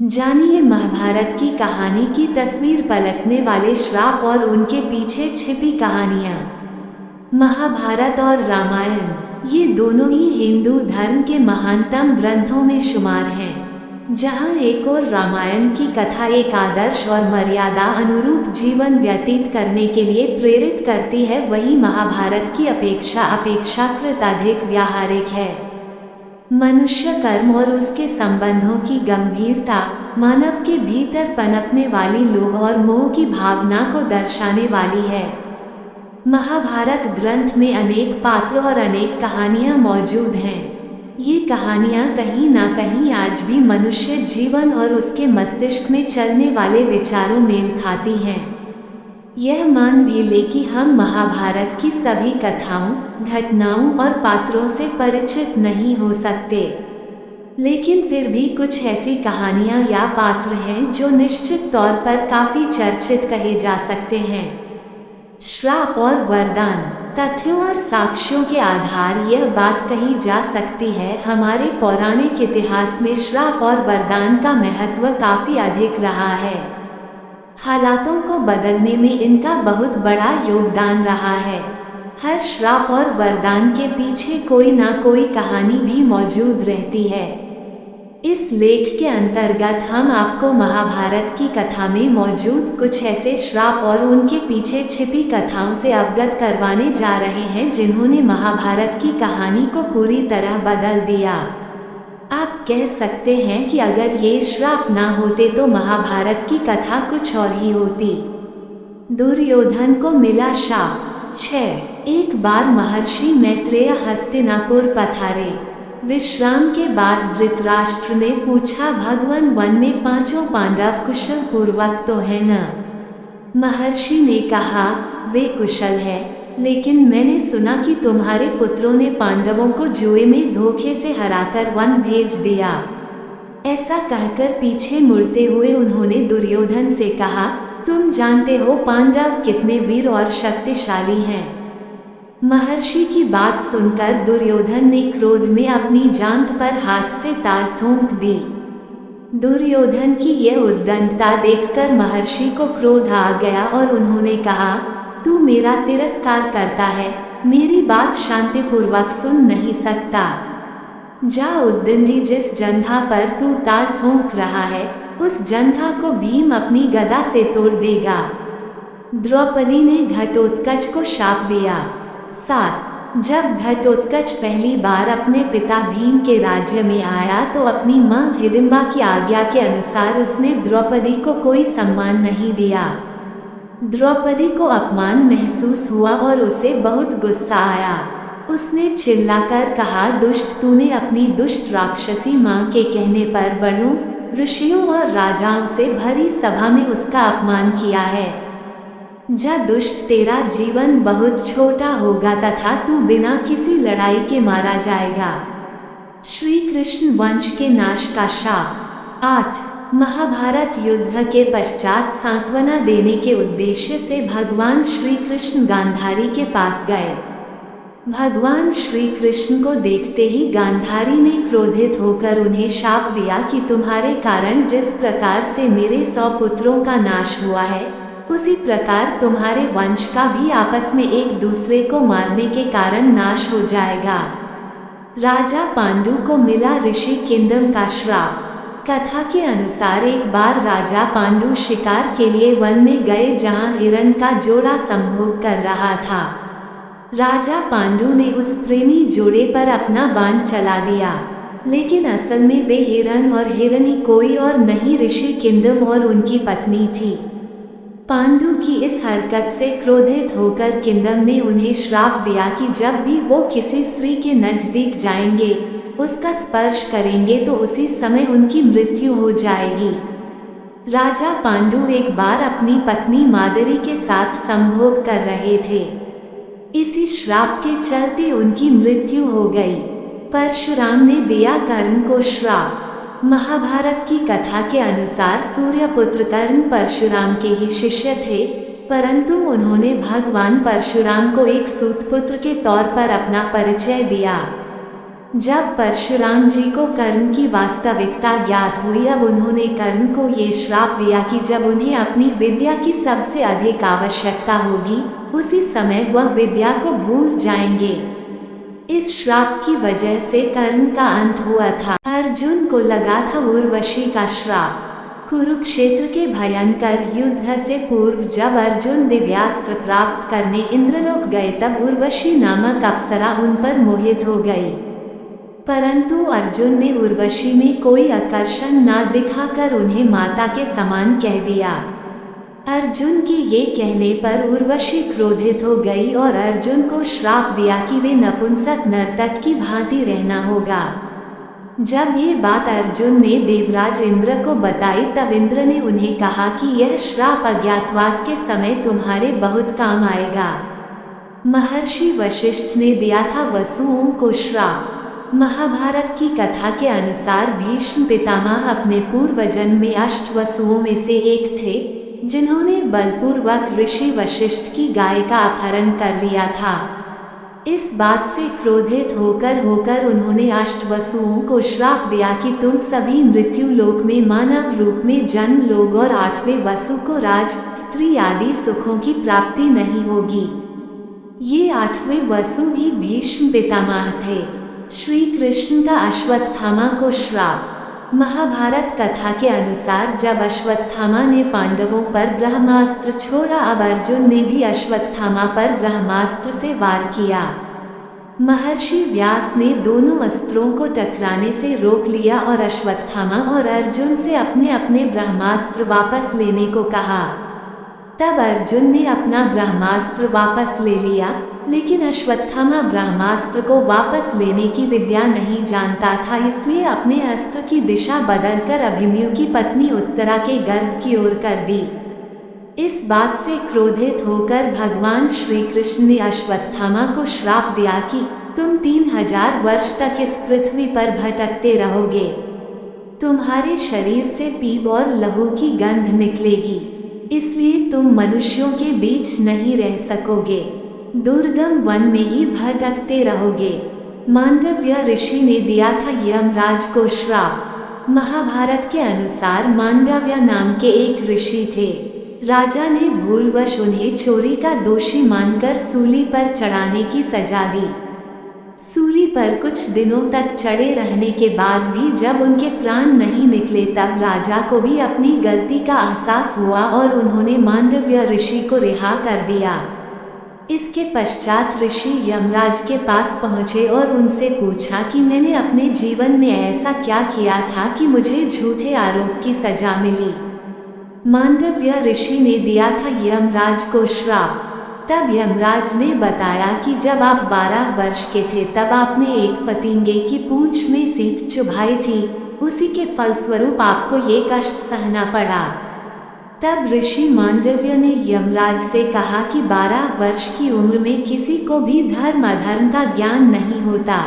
जानिए महाभारत की कहानी की तस्वीर पलटने वाले श्राप और उनके पीछे छिपी कहानियाँ। महाभारत और रामायण ये दोनों ही हिंदू धर्म के महानतम ग्रंथों में शुमार हैं। जहाँ एक और रामायण की कथा एक आदर्श और मर्यादा अनुरूप जीवन व्यतीत करने के लिए प्रेरित करती है, वहीं महाभारत की अपेक्षा अपेक्षाकृत अधिक व्यावहारिक है। मनुष्य कर्म और उसके संबंधों की गंभीरता, मानव के भीतर पनपने वाली लोभ और मोह की भावना को दर्शाने वाली है। महाभारत ग्रंथ में अनेक पात्र और अनेक कहानियाँ मौजूद हैं। ये कहानियाँ कहीं ना कहीं आज भी मनुष्य जीवन और उसके मस्तिष्क में चलने वाले विचारों मेल खाती हैं। यह मान भी ले कि हम महाभारत की सभी कथाओं, घटनाओं और पात्रों से परिचित नहीं हो सकते, लेकिन फिर भी कुछ ऐसी कहानियाँ या पात्र हैं जो निश्चित तौर पर काफ़ी चर्चित कहे जा सकते हैं। श्राप और वरदान। तथ्यों और साक्ष्यों के आधार यह बात कही जा सकती है, हमारे पौराणिक इतिहास में श्राप और वरदान का महत्व काफ़ी अधिक रहा है। हालातों को बदलने में इनका बहुत बड़ा योगदान रहा है। हर श्राप और वरदान के पीछे कोई ना कोई कहानी भी मौजूद रहती है। इस लेख के अंतर्गत हम आपको महाभारत की कथा में मौजूद कुछ ऐसे श्राप और उनके पीछे छिपी कथाओं से अवगत करवाने जा रहे हैं जिन्होंने महाभारत की कहानी को पूरी तरह बदल दिया। आप कह सकते हैं कि अगर ये श्राप ना होते तो महाभारत की कथा कुछ और ही होती। दुर्योधन को मिला शाप। 6 एक बार महर्षि मैत्रेय हस्तिनापुर पधारे। विश्राम के बाद धृतराष्ट्र ने पूछा, भगवान, वन में पांचों पांडव कुशल पूर्वक तो है न? महर्षि ने कहा, वे कुशल है, लेकिन मैंने सुना कि तुम्हारे पुत्रों ने पांडवों को जुए में धोखे से हराकर वन भेज दिया। ऐसा कहकर पीछे मुड़ते हुए उन्होंने दुर्योधन से कहा, तुम जानते हो पांडव कितने वीर और शक्तिशाली हैं। महर्षि की बात सुनकर दुर्योधन ने क्रोध में अपनी जांघ पर हाथ से ताल ठोंक दी। दुर्योधन की यह उद्दंडता देखकर महर्षि को क्रोध आ गया और उन्होंने कहा, तू मेरा तिरस्कार करता है, मेरी बात शांतिपूर्वक सुन नहीं सकता। जा उद्दंडी, जिस जंघा पर तू ताल ठोंक रहा है उस जंघा को भीम अपनी गदा से तोड़ देगा। द्रौपदी ने घटोत्कच को शाप दिया। 7 जब घटोत्कच पहली बार अपने पिता भीम के राज्य में आया तो अपनी मां हिडिंबा की आज्ञा के अनुसार उसने द्रौपदी को कोई सम्मान नहीं दिया। द्रौपदी को अपमान महसूस हुआ और उसे बहुत गुस्सा आया। उसने चिल्लाकर कहा, दुष्ट, तूने अपनी दुष्ट राक्षसी मां के कहने पर बड़ों, ऋषियों और राजाओं से भरी सभा में उसका अपमान किया है। जा दुष्ट, तेरा जीवन बहुत छोटा होगा तथा तू बिना किसी लड़ाई के मारा जाएगा। श्री कृष्ण वंश के नाश का शाप। 8 महाभारत युद्ध के पश्चात सांत्वना देने के उद्देश्य से भगवान श्री कृष्ण गांधारी के पास गए। भगवान श्री कृष्ण को देखते ही गांधारी ने क्रोधित होकर उन्हें शाप दिया कि तुम्हारे कारण जिस प्रकार से मेरे 100 पुत्रों का नाश हुआ है, उसी प्रकार तुम्हारे वंश का भी आपस में एक दूसरे को मारने के कारण नाश हो जाएगा। राजा पांडु को मिला ऋषि किंदम का श्राप। कथा के अनुसार एक बार राजा पांडु शिकार के लिए वन में गए जहां हिरण का जोड़ा संभोग कर रहा था। राजा पांडु ने उस प्रेमी जोड़े पर अपना बाण चला दिया, लेकिन असल में वे हिरण और हिरणी कोई और नहीं, ऋषि किंदम और उनकी पत्नी थी। पांडु की इस हरकत से क्रोधित होकर किंदम ने उन्हें श्राप दिया कि जब भी वो किसी स्त्री के नजदीक जाएंगे, उसका स्पर्श करेंगे तो उसी समय उनकी मृत्यु हो जाएगी। राजा पांडु एक बार अपनी पत्नी मादरी के साथ संभोग कर रहे थे। इसी श्राप के चलते उनकी मृत्यु हो गई। परशुराम ने दिया कर्ण को श्राप। महाभारत की कथा के अनुसार सूर्यपुत्र कर्ण परशुराम के ही शिष्य थे, परंतु उन्होंने भगवान परशुराम को एक सूतपुत्र के तौर पर अपना परिचय दिया। जब परशुराम जी को कर्ण की वास्तविकता ज्ञात हुई, अब उन्होंने कर्ण को ये श्राप दिया कि जब उन्हें अपनी विद्या की सबसे अधिक आवश्यकता होगी, उसी समय वह विद्या को भूल जाएंगे। इस श्राप की वजह से कर्ण का अंत हुआ था। अर्जुन को लगा था उर्वशी का श्राप। कुरुक्षेत्र के भयंकर युद्ध से पूर्व जब अर्जुन दिव्यास्त्र प्राप्त करने इंद्रलोक गए, तब उर्वशी नामक अप्सरा उन पर मोहित हो गई। परंतु अर्जुन ने उर्वशी में कोई आकर्षण न दिखाकर उन्हें माता के समान कह दिया। अर्जुन के ये कहने पर उर्वशी क्रोधित हो गई और अर्जुन को श्राप दिया कि वे नपुंसक नर्तक की भांति रहना होगा। जब ये बात अर्जुन ने देवराज इंद्र को बताई, तब इंद्र ने उन्हें कहा कि यह श्राप अज्ञातवास के समय तुम्हारे बहुत काम आएगा। महर्षि वशिष्ठ ने दिया था वसुओं को श्राप। महाभारत की कथा के अनुसार भीष्म पितामह अपने पूर्व जन्म में अष्ट वसुओं में से एक थे, जिन्होंने बलपूर्वक ऋषि वशिष्ठ की गाय का अपहरण कर लिया था। इस बात से क्रोधित होकर उन्होंने अष्ट वसुओं को श्राप दिया कि तुम सभी मृत्यु लोक में मानव रूप में जन्म लोगे और आठवें वसु को राज, स्त्री आदि सुखों की प्राप्ति नहीं होगी। ये आठवें वसु ही भीष्म पितामह थे। श्री कृष्ण का अश्वत्थामा को श्राप। महाभारत कथा के अनुसार जब अश्वत्थामा ने पांडवों पर ब्रह्मास्त्र छोड़ा, अब अर्जुन ने भी अश्वत्थामा पर ब्रह्मास्त्र से वार किया। महर्षि व्यास ने दोनों अस्त्रों को टकराने से रोक लिया और अश्वत्थामा और अर्जुन से अपने अपने ब्रह्मास्त्र वापस लेने को कहा। तब अर्जुन ने अपना ब्रह्मास्त्र वापस ले लिया, लेकिन अश्वत्थामा ब्रह्मास्त्र को वापस लेने की विद्या नहीं जानता था, इसलिए अपने अस्त्र की दिशा बदलकर अभिमन्यु की पत्नी उत्तरा के गर्भ की ओर कर दी। इस बात से क्रोधित होकर भगवान श्री कृष्ण ने अश्वत्थामा को श्राप दिया कि तुम 3000 वर्ष तक इस पृथ्वी पर भटकते रहोगे। तुम्हारे शरीर से पीप और लहू की गंध निकलेगी, इसलिए तुम मनुष्यों के बीच नहीं रह सकोगे। दुर्गम वन में ही भटकते रहोगे। मांडव्य ऋषि ने दिया था यमराज को श्राप। महाभारत के अनुसार मांडव्य नाम के एक ऋषि थे। राजा ने भूलवश उन्हें चोरी का दोषी मानकर सूली पर चढ़ाने की सजा दी। सूली पर कुछ दिनों तक चढ़े रहने के बाद भी जब उनके प्राण नहीं निकले, तब राजा को भी अपनी गलती का एहसास हुआ और उन्होंने मांडव्य ऋषि को रिहा कर दिया। इसके पश्चात ऋषि यमराज के पास पहुँचे और उनसे पूछा कि मैंने अपने जीवन में ऐसा क्या किया था कि मुझे झूठे आरोप की सजा मिली। मांडव्य ऋषि ने दिया था यमराज को श्राप। तब यमराज ने बताया कि जब आप 12 वर्ष के थे, तब आपने एक फतिंगे की पूंछ में सीप चुभाई थी। उसी के फलस्वरूप आपको ये कष्ट सहना पड़ा। तब ऋषि मांडव्य ने यमराज से कहा कि 12 वर्ष की उम्र में किसी को भी धर्म अधर्म का ज्ञान नहीं होता।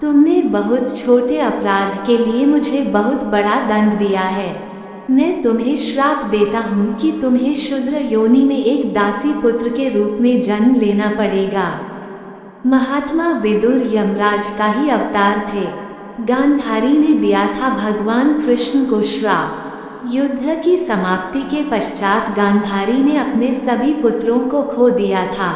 तुमने बहुत छोटे अपराध के लिए मुझे बहुत बड़ा दंड दिया है। मैं तुम्हें श्राप देता हूँ कि तुम्हें शूद्र योनि में एक दासी पुत्र के रूप में जन्म लेना पड़ेगा। महात्मा विदुर यमराज का ही अवतार थे। गांधारी ने दिया था भगवान कृष्ण को श्राप। युद्ध की समाप्ति के पश्चात गांधारी ने अपने सभी पुत्रों को खो दिया था।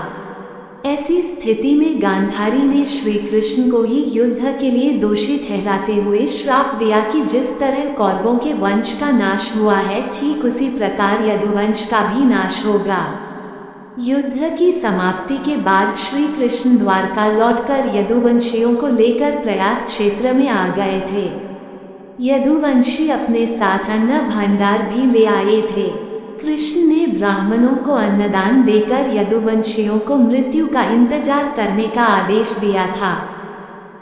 ऐसी स्थिति में गांधारी ने श्री कृष्ण को ही युद्ध के लिए दोषी ठहराते हुए श्राप दिया कि जिस तरह कौरवों के वंश का नाश हुआ है, ठीक उसी प्रकार यदुवंश का भी नाश होगा। युद्ध की समाप्ति के बाद श्री कृष्ण द्वारका लौटकर यदुवंशियों को लेकर प्रयास क्षेत्र में आ गए थे। यदुवंशी अपने साथ अन्न भंडार भी ले आए थे। कृष्ण ने ब्राह्मणों को अन्नदान देकर यदुवंशियों को मृत्यु का इंतजार करने का आदेश दिया था।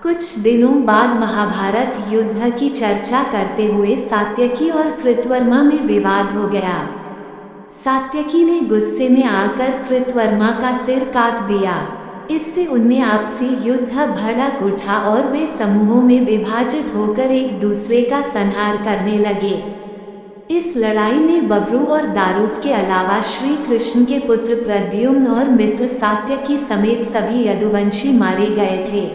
कुछ दिनों बाद महाभारत युद्ध की चर्चा करते हुए सात्यकी और कृतवर्मा में विवाद हो गया। सात्यकी ने गुस्से में आकर कृतवर्मा का सिर काट दिया। इससे उनमें आपसी युद्ध भड़क उठा और वे समूहों में विभाजित होकर एक दूसरे का संहार करने लगे। इस लड़ाई में बब्रू और दारूक के अलावा श्री कृष्ण के पुत्र प्रद्युम्न और मित्र सात्यकी समेत सभी यदुवंशी मारे गए थे।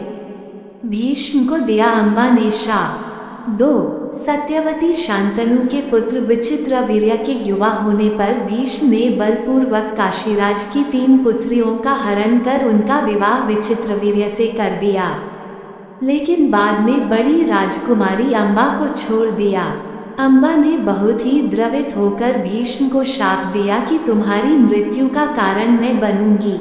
भीष्म को दिया अम्बा ने शाप। 2 सत्यवती शांतनु के पुत्र विचित्रवीर्य के युवा होने पर भीष्म ने बलपूर्वक काशीराज की 3 पुत्रियों का हरण कर उनका विवाह विचित्रवीर्य से कर दिया, लेकिन बाद में बड़ी राजकुमारी अम्बा को छोड़ दिया। अम्बा ने बहुत ही द्रवित होकर भीष्म को शाप दिया कि तुम्हारी मृत्यु का कारण मैं बनूंगी।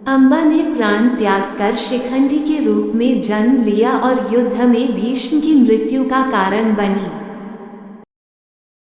अम्बा ने प्राण त्याग कर शिखंडी के रूप में जन्म लिया और युद्ध में भीष्म की मृत्यु का कारण बनी।